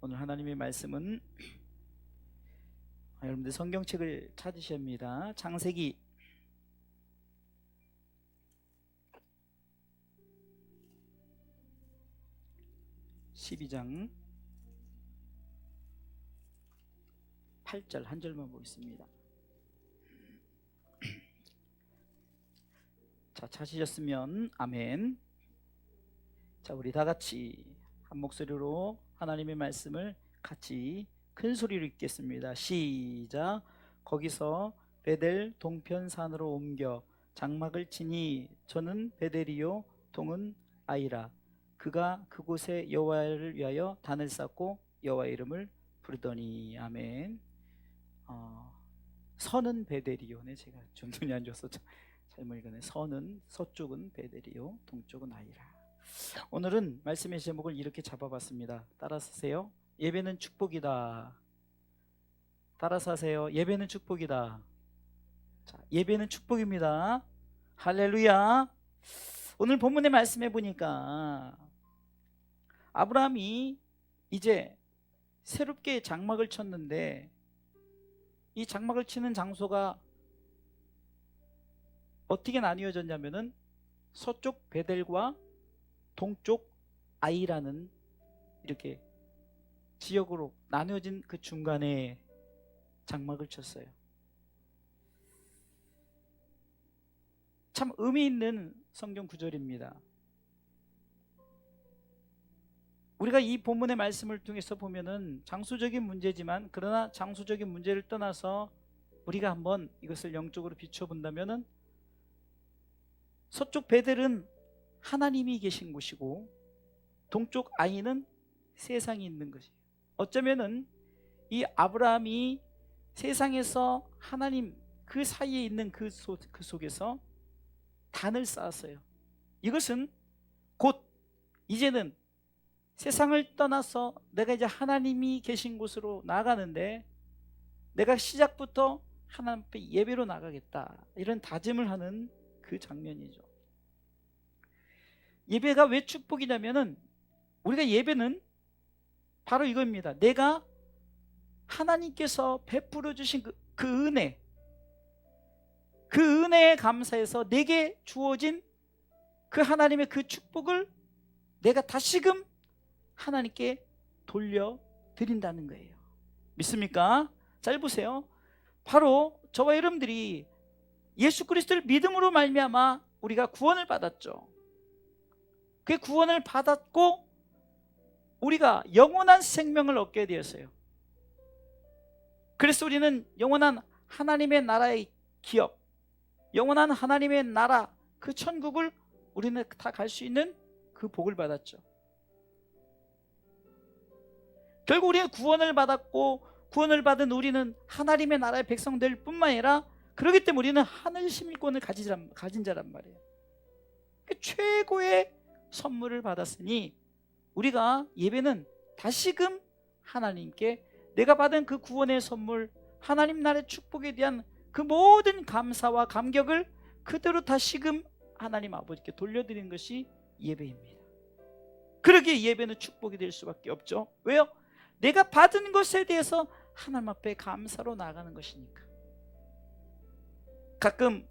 오늘 하나님의 말씀은 여러분들 성경책을 찾으셔야 합니다. 창세기 12장 8절 한 절만 보겠습니다. 자, 찾으셨으면 아멘. 자, 우리 다 같이 한 목소리로 하나님의 말씀을 같이 큰 소리로 읽겠습니다. 시작. 거기서 베델 동편산으로 옮겨 장막을 치니 저는 베델이요 동은 아이라. 그가 그곳에 여호와를 위하여 단을 쌓고 여호와의 이름을 부르더니. 아멘. 서는 베델이요. 네, 제가 좀 눈이 안 좋아서 잘못 읽었네. 서는 서쪽은 베델이요 동쪽은 아이라. 오늘은 말씀의 제목을 이렇게 잡아봤습니다. 따라서 하세요. 예배는 축복이다. 따라서 하세요. 예배는 축복이다. 자, 예배는 축복입니다. 할렐루야. 오늘 본문의 말씀해 보니까 아브라함이 이제 새롭게 장막을 쳤는데 이 장막을 치는 장소가 어떻게 나뉘어졌냐면은 서쪽 베델과 동쪽 아이라는 이렇게 지역으로 나뉘어진 그 중간에 장막을 쳤어요. 참 의미 있는 성경 구절입니다. 우리가 이 본문의 말씀을 통해서 보면은 장소적인 문제지만, 그러나 장소적인 문제를 떠나서 우리가 한번 이것을 영적으로 비춰본다면은 서쪽 베델은 하나님이 계신 곳이고 동쪽 아이는 세상이 있는 것이에요. 어쩌면은 이 아브라함이 세상에서 하나님 그 사이에 있는 그 속에서 단을 쌓았어요. 이것은 곧 이제는 세상을 떠나서 내가 이제 하나님이 계신 곳으로 나가는데 내가 시작부터 하나님 앞에 예배로 나가겠다, 이런 다짐을 하는 그 장면이죠. 예배가 왜 축복이냐면은 우리가 예배는 바로 이겁니다. 내가 하나님께서 베풀어 주신 그 은혜, 그 은혜에 감사해서 내게 주어진 그 하나님의 그 축복을 내가 다시금 하나님께 돌려드린다는 거예요. 믿습니까? 잘 보세요. 바로 저와 여러분들이 예수 그리스도를 믿음으로 말미암아 우리가 구원을 받았죠. 그 구원을 받았고 우리가 영원한 생명을 얻게 되었어요. 그래서 우리는 영원한 하나님의 나라의 기업, 영원한 하나님의 나라, 그 천국을 우리는 다 갈 수 있는 그 복을 받았죠. 결국 우리는 구원을 받았고, 구원을 받은 우리는 하나님의 나라의 백성 될 뿐만 아니라, 그렇기 때문에 우리는 하늘 시민권을 가진 자란 말이에요. 최고의 선물을 받았으니 우리가 예배는 다시금 하나님께 내가 받은 그 구원의 선물, 하나님 나라의 축복에 대한 그 모든 감사와 감격을 그대로 다시금 하나님 아버지께 돌려드리는 것이 예배입니다. 그러기에 예배는 축복이 될 수밖에 없죠. 왜요? 내가 받은 것에 대해서 하나님 앞에 감사로 나가는 것이니까. 가끔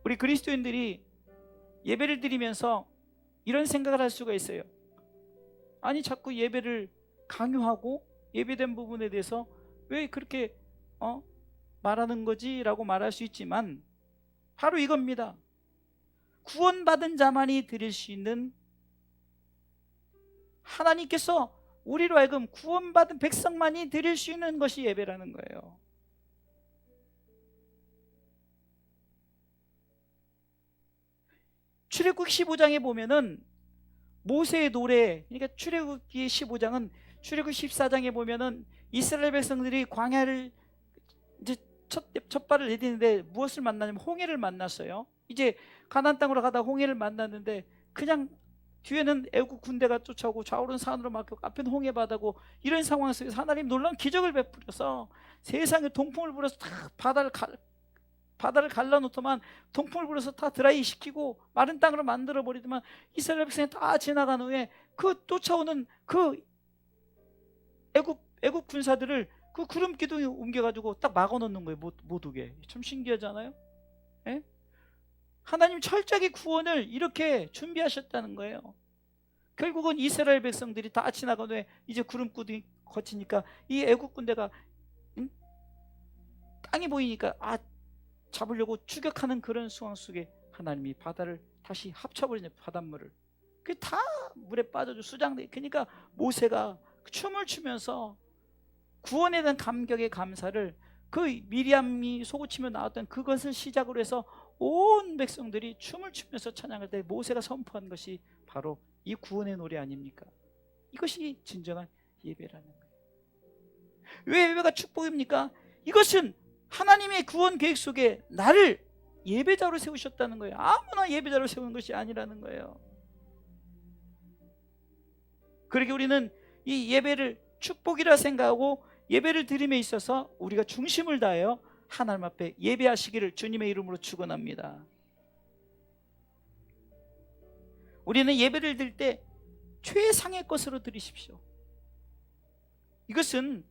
우리 그리스도인들이 예배를 드리면서 이런 생각을 할 수가 있어요. 아니, 자꾸 예배를 강요하고 예배된 부분에 대해서 왜 그렇게 말하는 거지? 라고 말할 수 있지만 바로 이겁니다. 구원받은 자만이 드릴 수 있는, 하나님께서 우리로 하여금 구원받은 백성만이 드릴 수 있는 것이 예배라는 거예요. 출애굽 15장에 보면은 모세의 노래, 그러니까 출애굽기 15장은 출애굽 14장에 보면은 이스라엘 백성들이 광야를 이제 첫 발을 내디는데 무엇을 만나냐면 홍해를 만났어요. 이제 가나안 땅으로 가다 홍해를 만났는데 그냥 뒤에는 애국 군대가 쫓아오고 좌우는 산으로 막히고 앞에는 홍해 바다고, 이런 상황 속에서 하나님 놀라운 기적을 베풀어서 세상에 동풍을 불어서 다 바다를 갈라놓더만, 동풍을 불어서 다 드라이 시키고 마른 땅으로 만들어 버리더만, 이스라엘 백성이 다 지나간 후에 그 쫓아오는 그 애굽 군사들을 그 구름 기둥에 옮겨가지고 딱 막아놓는 거예요. 못 오게. 참 신기하잖아요. 예? 하나님 철저하게 구원을 이렇게 준비하셨다는 거예요. 결국은 이스라엘 백성들이 다 지나간 후에 이제 구름 기둥이 거치니까 이 애굽 군대가 땅이 보이니까 잡으려고 추격하는 그런 상황 속에 하나님이 바다를 다시 합쳐버리는 바닷물을. 그게 다 물에 빠져서 수장돼. 그러니까 모세가 춤을 추면서 구원에 대한 감격의 감사를, 그 미리암이 소고치며 나왔던 그것을 시작으로 해서 온 백성들이 춤을 추면서 찬양할 때 모세가 선포한 것이 바로 이 구원의 노래 아닙니까? 이것이 진정한 예배라는 거예요. 왜 예배가 축복입니까? 이것은 하나님의 구원 계획 속에 나를 예배자로 세우셨다는 거예요. 아무나 예배자로 세우는 것이 아니라는 거예요. 그러게 우리는 이 예배를 축복이라 생각하고 예배를 드림에 있어서 우리가 중심을 다하여 하나님 앞에 예배하시기를 주님의 이름으로 축원합니다. 우리는 예배를 드릴 때 최상의 것으로 드리십시오. 이것은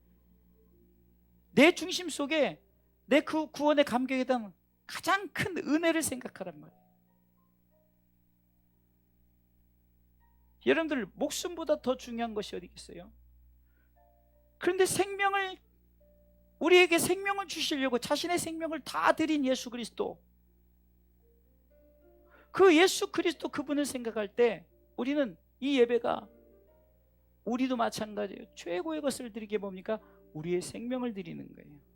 내 중심 속에 내 그 구원의 감격에 대한 가장 큰 은혜를 생각하란 말이에요. 여러분들 목숨보다 더 중요한 것이 어디 있겠어요? 그런데 우리에게 생명을 주시려고 자신의 생명을 다 드린 예수 그리스도, 그 예수 그리스도 그분을 생각할 때 우리는 이 예배가, 우리도 마찬가지예요. 최고의 것을 드리게 뭡니까? 우리의 생명을 드리는 거예요.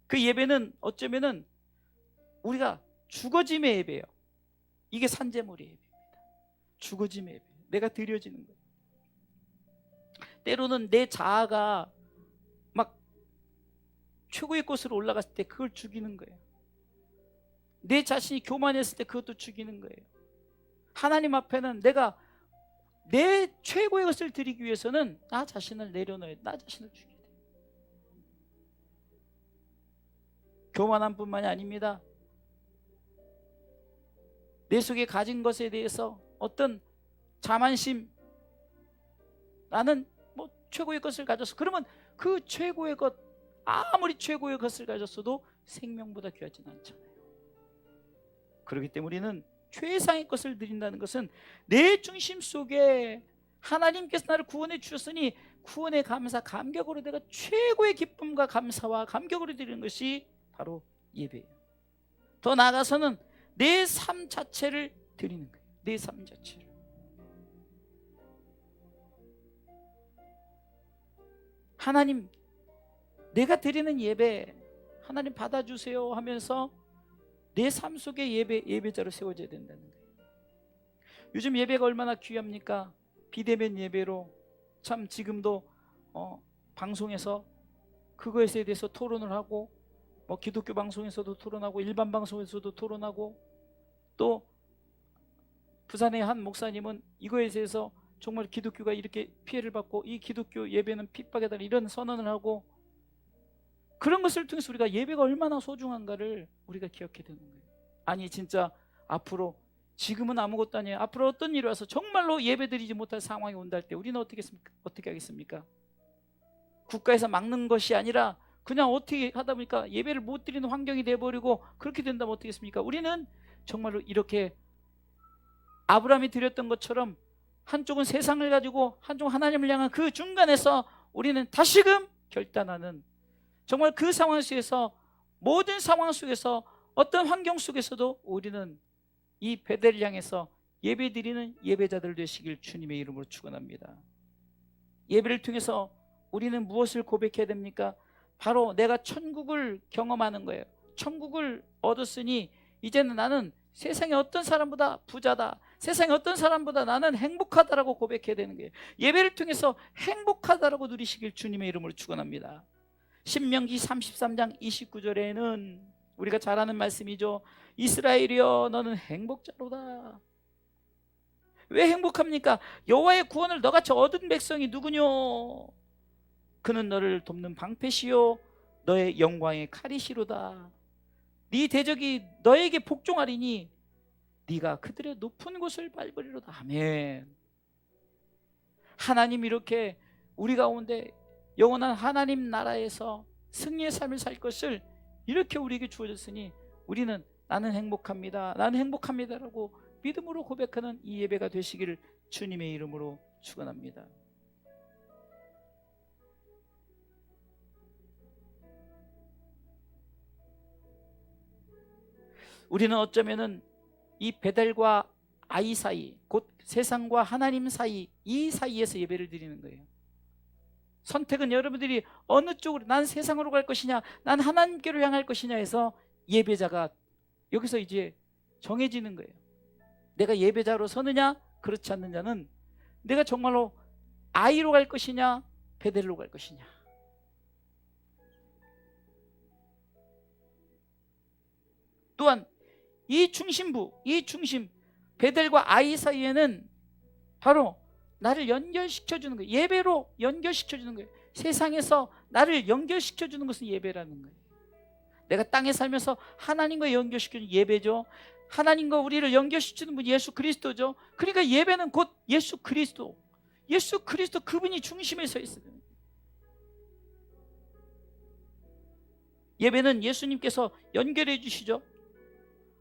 그 예배는 어쩌면은 우리가 죽어짐의 예배예요. 이게 산재물의 예배입니다. 죽어짐의 예배, 내가 드려지는 거예요. 때로는 내 자아가 막 최고의 곳으로 올라갔을 때 그걸 죽이는 거예요. 내 자신이 교만했을 때 그것도 죽이는 거예요. 하나님 앞에는 내가 내 최고의 것을 드리기 위해서는 나 자신을 내려놓아야 돼. 나 자신을 죽여야 돼. 교만한 뿐만이 아닙니다. 내 속에 가진 것에 대해서 어떤 자만심, 나는 뭐 최고의 것을 가졌어. 그러면 그 최고의 것, 아무리 최고의 것을 가졌어도 생명보다 귀하지는 않잖아요. 그렇기 때문에 우리는 최상의 것을 드린다는 것은 내 중심 속에 하나님께서 나를 구원해 주셨으니 구원의 감사, 감격으로 내가 최고의 기쁨과 감사와 감격으로 드리는 것이 바로 예배예요. 더 나아가서는 내 삶 자체를 드리는 거예요. 내 삶 자체를. 하나님, 내가 드리는 예배 하나님 받아주세요 하면서 내 삶 속에 예배자로 세워져야 된다는 거예요. 요즘 예배가 얼마나 귀합니까? 비대면 예배로 참 지금도 방송에서 그거에 대해서 토론을 하고, 기독교 방송에서도 토론하고 일반 방송에서도 토론하고, 또 부산의 한 목사님은 이거에 대해서 정말 기독교가 이렇게 피해를 받고 이 기독교 예배는 핍박이다 이런 선언을 하고, 그런 것을 통해서 우리가 예배가 얼마나 소중한가를 우리가 기억해야 되는 거예요. 아니 진짜 앞으로, 지금은 아무것도 아니에요. 앞으로 어떤 일이 와서 정말로 예배드리지 못할 상황이 온다 할 때 우리는 어떻게 하겠습니까? 국가에서 막는 것이 아니라 그냥 어떻게 하다 보니까 예배를 못 드리는 환경이 돼버리고 그렇게 된다면 어떻게 하겠습니까? 우리는 정말로 이렇게 아브라함이 드렸던 것처럼 한쪽은 세상을 가지고 한쪽은 하나님을 향한 그 중간에서 우리는 다시금 결단하는, 정말 그 상황 속에서, 모든 상황 속에서, 어떤 환경 속에서도 우리는 이 베델을 향해서 예배드리는 예배자들 되시길 주님의 이름으로 축원합니다. 예배를 통해서 우리는 무엇을 고백해야 됩니까? 바로 내가 천국을 경험하는 거예요. 천국을 얻었으니 이제는 나는 세상의 어떤 사람보다 부자다, 세상의 어떤 사람보다 나는 행복하다라고 고백해야 되는 거예요. 예배를 통해서 행복하다라고 누리시길 주님의 이름으로 축원합니다. 신명기 33장 29절에는 우리가 잘 아는 말씀이죠. 이스라엘이여 너는 행복자로다. 왜 행복합니까? 여호와의 구원을 너같이 얻은 백성이 누구뇨? 그는 너를 돕는 방패시요 너의 영광의 칼이시로다. 네 대적이 너에게 복종하리니 네가 그들의 높은 곳을 밟으리로다. 아멘. 하나님 이렇게 우리 가운데 영원한 하나님 나라에서 승리의 삶을 살 것을 이렇게 우리에게 주어졌으니 우리는 나는 행복합니다, 나는 행복합니다라고 믿음으로 고백하는 이 예배가 되시기를 주님의 이름으로 축원합니다. 우리는 어쩌면은 이 베델과 아이 사이, 곧 세상과 하나님 사이, 이 사이에서 예배를 드리는 거예요. 선택은 여러분들이 어느 쪽으로, 난 세상으로 갈 것이냐, 난 하나님께로 향할 것이냐 해서 예배자가 여기서 이제 정해지는 거예요. 내가 예배자로 서느냐 그렇지 않느냐는 내가 정말로 아이로 갈 것이냐 베델로 갈 것이냐. 또한 이 중심부, 이 중심 베델과 아이 사이에는 바로 나를 연결시켜주는 거예요. 예배로 연결시켜주는 거예요. 세상에서 나를 연결시켜주는 것은 예배라는 거예요. 내가 땅에 살면서 하나님과 연결시켜주는 예배죠. 하나님과 우리를 연결시키는 분 예수 그리스도죠. 그러니까 예배는 곧 예수 그리스도, 예수 그리스도 그분이 중심에 서 있어요. 예배는 예수님께서 연결해 주시죠.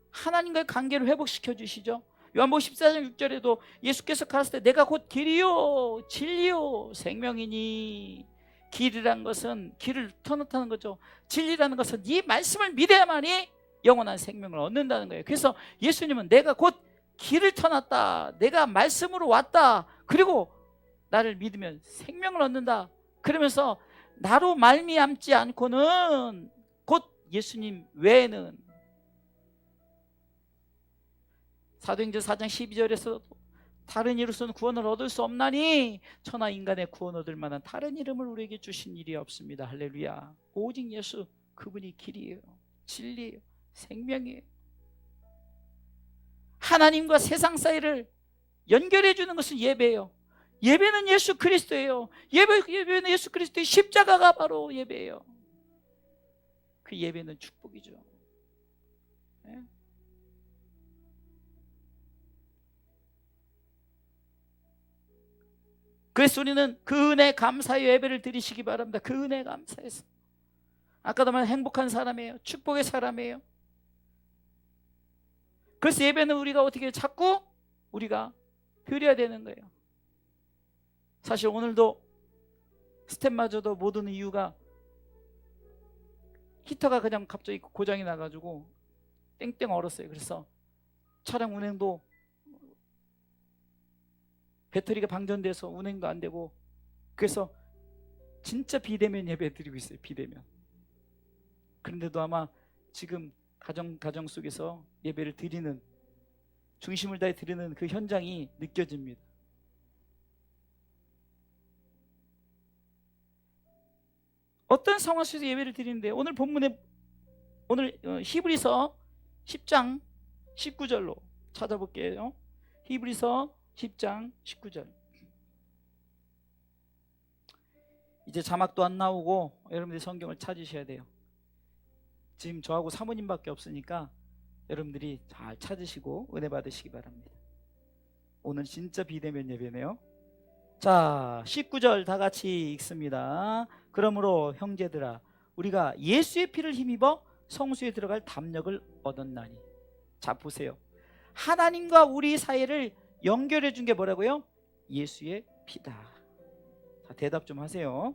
하나님과의 관계를 회복시켜 주시죠. 요한복음 14장 6절에도 예수께서 가라사대 내가 곧 길이요 진리요 생명이니, 길이란 것은 길을 터놓다는 거죠. 진리라는 것은 이 말씀을 믿어야만이 영원한 생명을 얻는다는 거예요. 그래서 예수님은 내가 곧 길을 터놨다, 내가 말씀으로 왔다, 그리고 나를 믿으면 생명을 얻는다, 그러면서 나로 말미암지 않고는, 곧 예수님 외에는, 사도행전 4장 12절에서 다른 이로서는 구원을 얻을 수 없나니 천하 인간의 구원 얻을 만한 다른 이름을 우리에게 주신 일이 없습니다. 할렐루야. 오직 예수 그분이 길이에요, 진리예요, 생명이에요. 하나님과 세상 사이를 연결해 주는 것은 예배예요. 예배는 예수 그리스도예요. 예배는 예수 그리스도의 십자가가 바로 예배예요. 그 예배는 축복이죠. 네? 그래서 우리는 그 은혜 감사의 예배를 드리시기 바랍니다. 그 은혜 감사해서. 아까도 말한 행복한 사람이에요. 축복의 사람이에요. 그래서 예배는 우리가 어떻게 자꾸 우리가 드려야 되는 거예요. 사실 오늘도 스텝마저도 못 오는 이유가 히터가 그냥 갑자기 고장이 나가지고 땡땡 얼었어요. 그래서 차량 운행도 배터리가 방전돼서 운행도 안 되고, 그래서 진짜 비대면 예배 드리고 있어요. 비대면. 그런데도 아마 지금 가정 속에서 예배를 드리는, 중심을 다해 드리는 그 현장이 느껴집니다. 어떤 상황 속에서 예배를 드리는데, 오늘 본문에 오늘 히브리서 10장 19절로 찾아볼게요. 히브리서 10장 19절. 이제 자막도 안 나오고 여러분들이 성경을 찾으셔야 돼요. 지금 저하고 사모님밖에 없으니까 여러분들이 잘 찾으시고 은혜 받으시기 바랍니다. 오늘 진짜 비대면 예배네요. 자, 19절 다 같이 읽습니다. 그러므로 형제들아, 우리가 예수의 피를 힘입어 성수에 들어갈 담력을 얻었나니. 자, 보세요. 하나님과 우리 사이를 연결해 준 게 뭐라고요? 예수의 피다. 자, 대답 좀 하세요.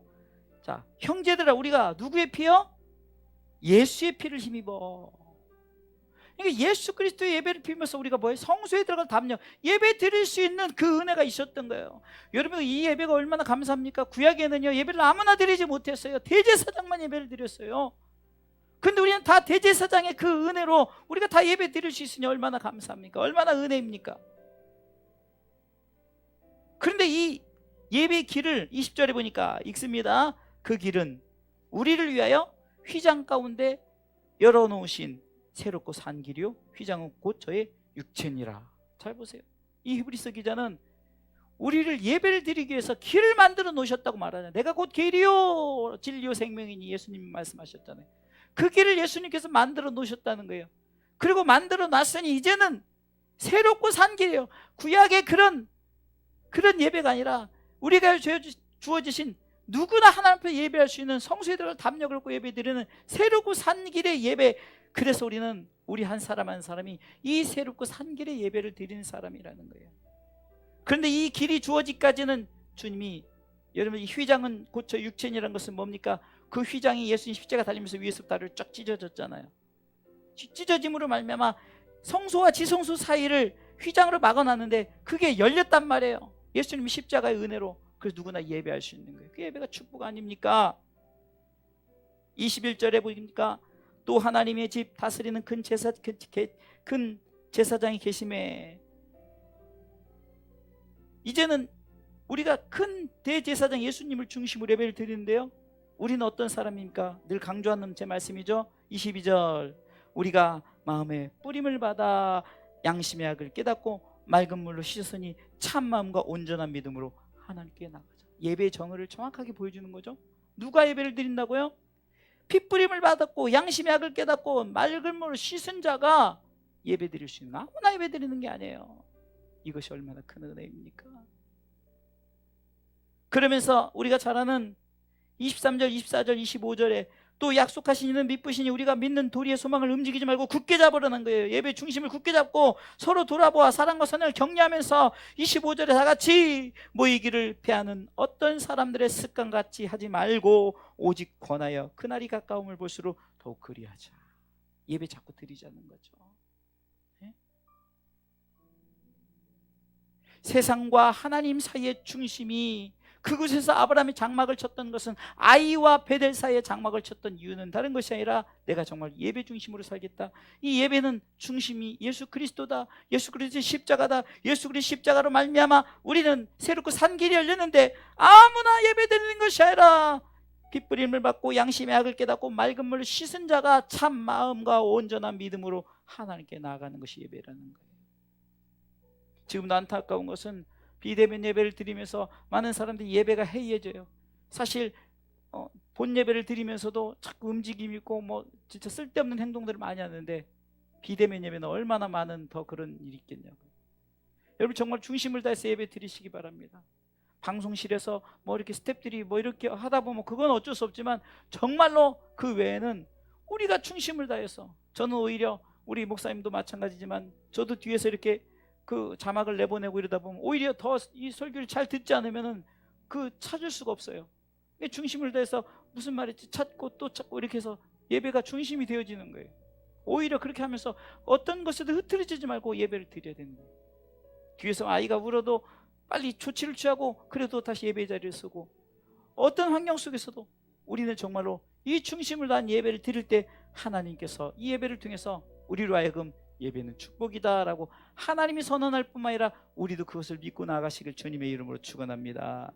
자, 형제들아, 우리가 누구의 피요? 예수의 피를 힘입어. 그러니까 예수 그리스도의 예배를 비면서 우리가 뭐예요? 성소에 들어갈 담력, 예배 드릴 수 있는 그 은혜가 있었던 거예요. 여러분, 이 예배가 얼마나 감사합니까? 구약에는요, 예배를 아무나 드리지 못했어요. 대제사장만 예배를 드렸어요. 근데 우리는 다 대제사장의 그 은혜로 우리가 다 예배 드릴 수 있으니 얼마나 감사합니까? 얼마나 은혜입니까? 그런데 이 예배의 길을 20절에 보니까 읽습니다. 그 길은 우리를 위하여 휘장 가운데 열어놓으신 새롭고 산 길이요, 휘장은 곧 저의 육체니라. 잘 보세요. 이 히브리서 기자는 우리를 예배를 드리기 위해서 길을 만들어 놓으셨다고 말하잖아요. 내가 곧 길이요 진리요 생명이니 예수님이 말씀하셨잖아요. 그 길을 예수님께서 만들어 놓으셨다는 거예요. 그리고 만들어 놨으니 이제는 새롭고 산 길이에요. 구약의 그런 예배가 아니라 우리가 주어지신 누구나 하나님 앞에 예배할 수 있는 성소에 들어갈 담력을 얻고 예배드리는 새롭고 산 길의 예배. 그래서 우리는 우리 한 사람 한 사람이 이 새롭고 산 길의 예배를 드리는 사람이라는 거예요. 그런데 이 길이 주어지기까지는 주님이, 여러분 이 휘장은 고쳐 육체이라는 것은 뭡니까? 그 휘장이 예수님 십자가 달리면서 위에서 다리를 쫙 찢어졌잖아요. 찢어짐으로 말미암아 성소와 지성소 사이를 휘장으로 막아놨는데 그게 열렸단 말이에요. 예수님 십자가의 은혜로. 그래서 누구나 예배할 수 있는 거예요. 그 예배가 축복 아닙니까? 21절에 보니까 또 하나님의 집 다스리는 큰 제사장이 계심에, 이제는 우리가 큰 대제사장 예수님을 중심으로 예배를 드리는데요, 우리는 어떤 사람입니까? 늘 강조하는 제 말씀이죠. 22절, 우리가 마음에 뿌림을 받아 양심의 악을 깨닫고 맑은 물로 씻었으니 참 마음과 온전한 믿음으로 하나님께 나가자. 예배의 정의를 정확하게 보여주는 거죠. 누가 예배를 드린다고요? 핏뿌림을 받았고 양심의 악을 깨닫고 맑은 물로 씻은 자가 예배 드릴 수 있는, 아무나 예배 드리는 게 아니에요. 이것이 얼마나 큰 은혜입니까? 그러면서 우리가 잘 아는 23절, 24절, 25절에 또 약속하신 이는 믿으시니 우리가 믿는 도리의 소망을 움직이지 말고 굳게 잡으라는 거예요. 예배 중심을 굳게 잡고 서로 돌아보아 사랑과 선을 격려하면서 25절에 다 같이 모이기를 패하는 어떤 사람들의 습관같이 하지 말고 오직 권하여 그날이 가까움을 볼수록 더욱 그리하자. 예배 자꾸 드리자는 거죠. 네? 세상과 하나님 사이의 중심이, 그곳에서 아브라함이 장막을 쳤던 것은 아이와 베델 사이에 장막을 쳤던 이유는 다른 것이 아니라 내가 정말 예배 중심으로 살겠다. 이 예배는 중심이 예수 그리스도다. 예수 그리스도의 십자가다. 예수 그리스도의 십자가로 말미암아 우리는 새롭고 산 길이 열렸는데 아무나 예배 드리는 것이 아니라 핏부림을 받고 양심의 악을 깨닫고 맑은 물을 씻은 자가 참 마음과 온전한 믿음으로 하나님께 나아가는 것이 예배라는 거예요. 지금도 안타까운 것은 비대면 예배를 드리면서 많은 사람들이 예배가 해이해져요. 사실 본 예배를 드리면서도 자꾸 움직임이 있고 뭐 진짜 쓸데없는 행동들을 많이 하는데 비대면 예배는 얼마나 많은 더 그런 일이 있겠냐고요. 여러분 정말 중심을 다해서 예배 드리시기 바랍니다. 방송실에서 뭐 이렇게 스태프들이 뭐 이렇게 하다 보면 그건 어쩔 수 없지만 정말로 그 외에는 우리가 중심을 다해서, 저는 오히려 우리 목사님도 마찬가지지만 저도 뒤에서 이렇게 그 자막을 내보내고 이러다 보면 오히려 더 이 설교를 잘 듣지 않으면은 그 찾을 수가 없어요. 중심을 다해서 무슨 말인지 찾고 또 찾고 이렇게 해서 예배가 중심이 되어지는 거예요. 오히려 그렇게 하면서 어떤 것에도 흐트러지지 말고 예배를 드려야 되는 거예요. 뒤에서 아이가 울어도 빨리 조치를 취하고 그래도 다시 예배 자리를 쓰고, 어떤 환경 속에서도 우리는 정말로 이 중심을 다한 예배를 드릴 때 하나님께서 이 예배를 통해서 우리로 하여금 예배는 축복이다라고 하나님이 선언할 뿐만 아니라 우리도 그것을 믿고 나아가시길 주님의 이름으로 축원합니다.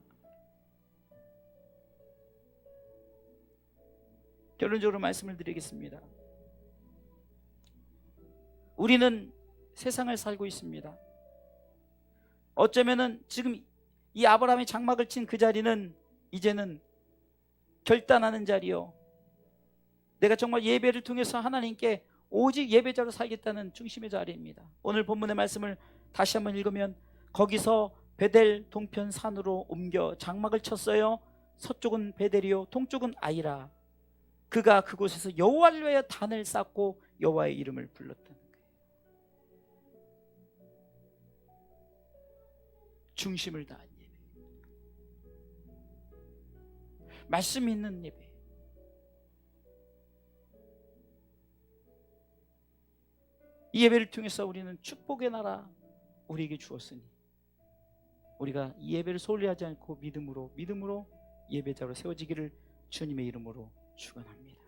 결론적으로 말씀을 드리겠습니다. 우리는 세상을 살고 있습니다. 어쩌면은 지금 이 아브라함이 장막을 친 그 자리는 이제는 결단하는 자리요, 내가 정말 예배를 통해서 하나님께 오직 예배자로 살겠다는 중심의 자리입니다. 오늘 본문의 말씀을 다시 한번 읽으면 거기서 베델 동편 산으로 옮겨 장막을 쳤어요. 서쪽은 베델이요 동쪽은 아이라. 그가 그곳에서 여호와를 위하여 단을 쌓고 여호와의 이름을 불렀다는 거예요. 중심을 다한 예배, 말씀 있는 예배. 이 예배를 통해서 우리는 축복의 나라 우리에게 주었으니 우리가 이 예배를 소홀히 하지 않고 믿음으로 예배자로 세워지기를 주님의 이름으로 축원합니다.